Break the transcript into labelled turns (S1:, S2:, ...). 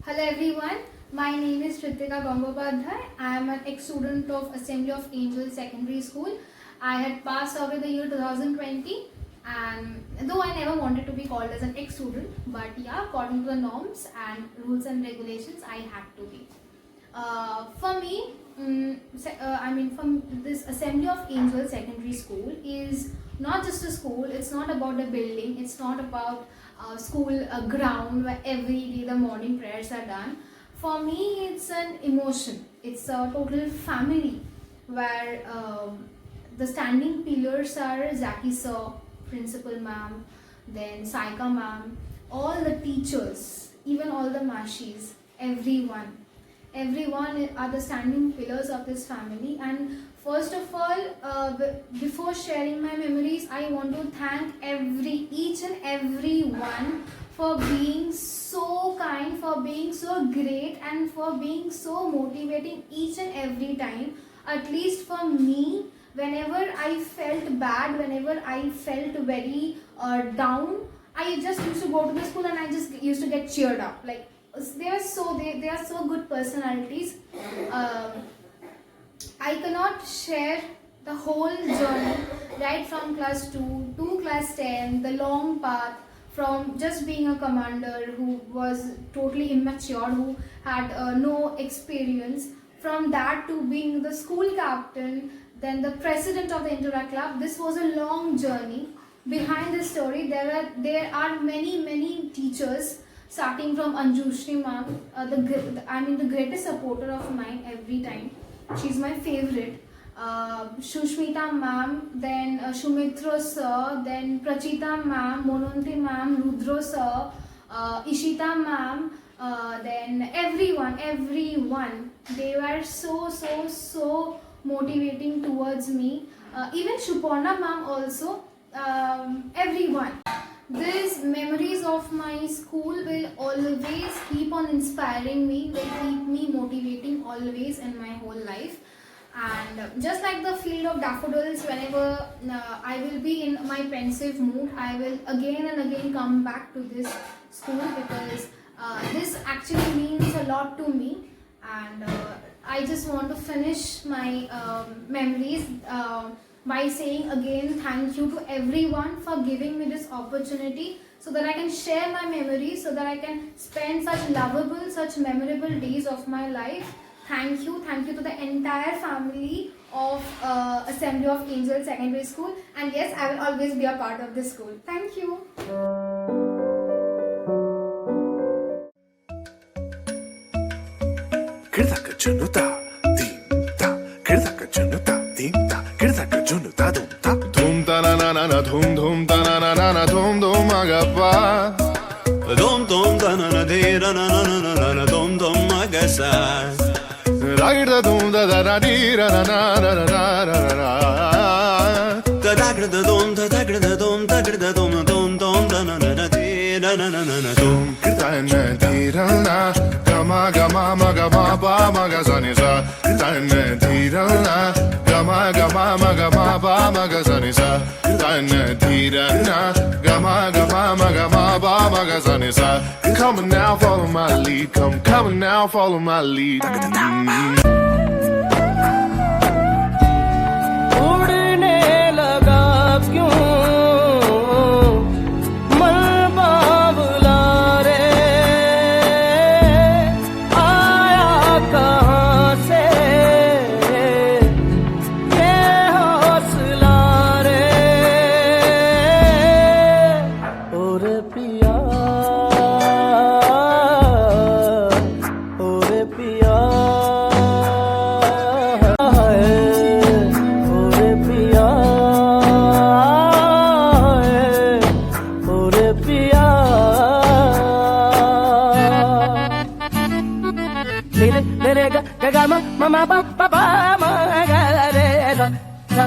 S1: Hello everyone, my name is Krittika Gangopadhyay. I am an ex-student of Assembly of Angels Secondary School. I had passed away the year 2020, and though I never wanted to be called as an ex-student, but yeah, according to the norms and rules and regulations, I had to be. For me, from this Assembly of Angels Secondary School is not just a school. It's not about a building. It's not about school ground where every day the morning prayers are done. For me, it's an emotion. It's a total family where the standing pillars are Zaki sir, principal ma'am, then Saika ma'am, all the teachers, even all the mashis, everyone are the standing pillars of this family. And first of all, before sharing my memories, I want to thank each and every one for being so kind, for being so great, and for being so motivating each and every time. At least for me, whenever I felt bad, whenever I felt very down, I just used to go to the school and I just used to get cheered up. Like, they are so good personalities. I cannot share the whole journey right from class 2 to class 10, the long path from just being a commander who was totally immature, who had no experience, from that to being the school captain, then the president of the Interact Club. This was a long journey. Behind this story, there are many teachers, starting from Anjushri ma'am, the greatest supporter of mine every time. She's my favorite. Shushmita ma'am, then Shumitra sir, then Prachita ma'am, Mononti ma'am, Rudro sir, Ishita ma'am, then everyone. They were so motivating towards me. Even Shuporna ma'am also. Everyone. These memories of my school will always keep on inspiring me, will keep me motivating always in my whole life. And just like the field of daffodils, whenever I will be in my pensive mood, I will again and again come back to this school, because this actually means a lot to me. And I just want to finish my memories by saying again thank you to everyone for giving me this opportunity, so that I can share my memories, so that I can spend such lovable, such memorable days of my life. Thank you to the entire family of Assembly of Angels Secondary School, and yes, I will always be a part of this school. Thank you.
S2: Krittika Gangopadhyay, ta na na na dhum ta na na na dhum agappa
S3: Dum ta na na de ra na na na na dum agasa
S2: ragda dum da di ra na na na
S3: da dagda dum ta na de ra na
S2: dum kirtana di ra na gama ma ga ma ga sa ni sa kirtana di ra na gama ma ma ga sa ni sa kirtana di ra na gama ma ga sa ni sa. Come on now, follow my lead. Come on now, follow my lead.
S4: उड़ने लगा क्यों मन बावला रे, आया कहाँ से ये हौसला रे, और पिया Ga ga ma ba ba ba ma ga re ga